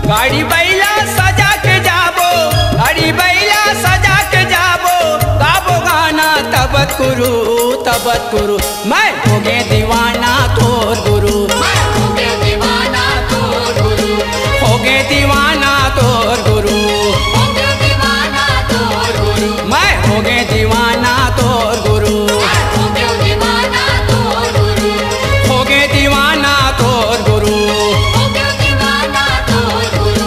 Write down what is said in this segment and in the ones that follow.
गाड़ी बैला सजा के जाबो, गाड़ी बैला सजा के जाबो, गाबो गाना तबत गुरु मैं हो गे दीवाना तोर गुरु, मैं हो गे दीवाना तोर गुरु, हो गे दीवाना तोर गुरु, हो गे दीवाना तोर गुरु, मैं हो गे दीवाना तोर गुरु, मैं हो गे दीवाना तोर गुरु, हो गे दीवाना तोर गुरु। हो गे दीवाना तोर गुरु।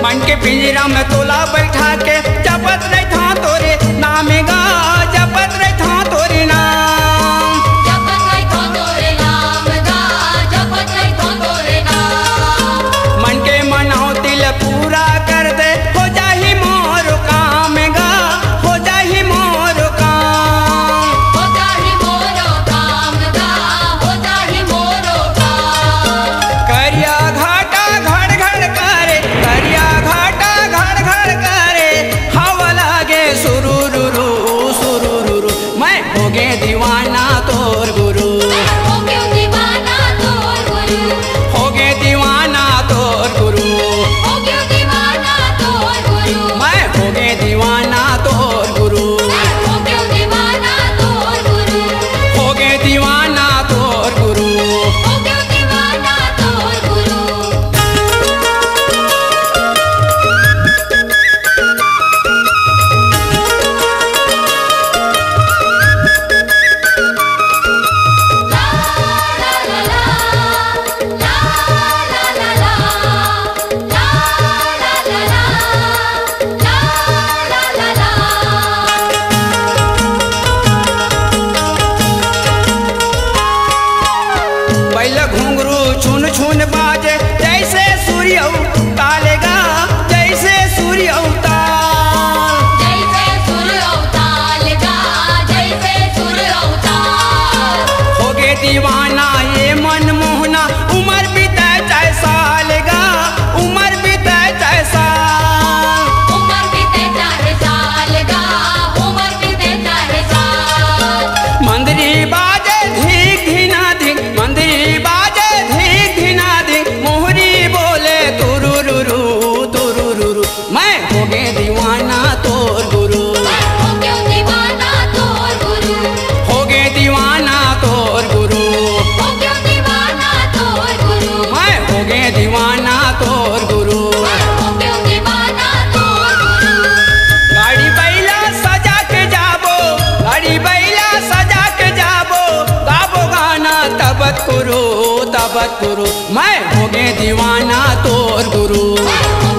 मन के पिंजरा में तोला बैठा के जपत नहीं था तोरे नाम गा, जपत नहीं था तोरे नाम, जपत नहीं था तोरे नाम गा, जपत नहीं था तोरे नाम। मन के मनाओ दिल पूरा कर दे, हो जाही मोर काम गा, हो जाही मोर काम, हो जाही मोरो काम गा, हो जाही मोरो काम। करिया घाटा घड़ घड़ करे, करिया घाटा घड़ घड़ करे, हवा लागे सुरुरुरु सुरुरुरु, मैं हो गे दीवाना तोर गुरु, हो गे दीवाना तोर गुरु, हो गे दीवाना तोर गुरु, हो गे दीवाना तोर गुरु, मैं हो गे दीवाना तोर गुरु, हो गे दीवाना तोर गुरु, हो गे दीवाना तोर गुरु। हो गे दीवाना तोर गुरु। बैल घुंघरू छुन छुन बाजे, जैसे सूर्य तालेगा, जैसे सूर्य अवतार, जैसे सूर्य अवतार गा, जैसे सूर्य अवतार। हो गे दीवाना ये मन मोहना, उम्र बीते चाहे साल गा, उम्र बीते चाहे साल, उमर बीते 4 साल गा, उमर बीते 4 साल। मंदरी बाजे धीक धीना धिक, मंदरी बाजे धीक धीना धिक, मोहरी बोले तुरुरुरु तुरुरुरु, मैं हो गे दीवाना तोर गुरु, मैं हो गे दीवाना तोर गुरु, हो गे दीवाना तोर गुरु, हो गे दीवाना तोर गुरु, मैं हो गे दीवाना तोर गुरु। मैं हो गे दीवाना तोर गुरु। गाड़ी बैला सजा के जाबो, गाड़ी बैला सजा के जाबो, गाबो गाना तबत गुरु, मैं हो गे दीवाना तोर गुरु, मैं हो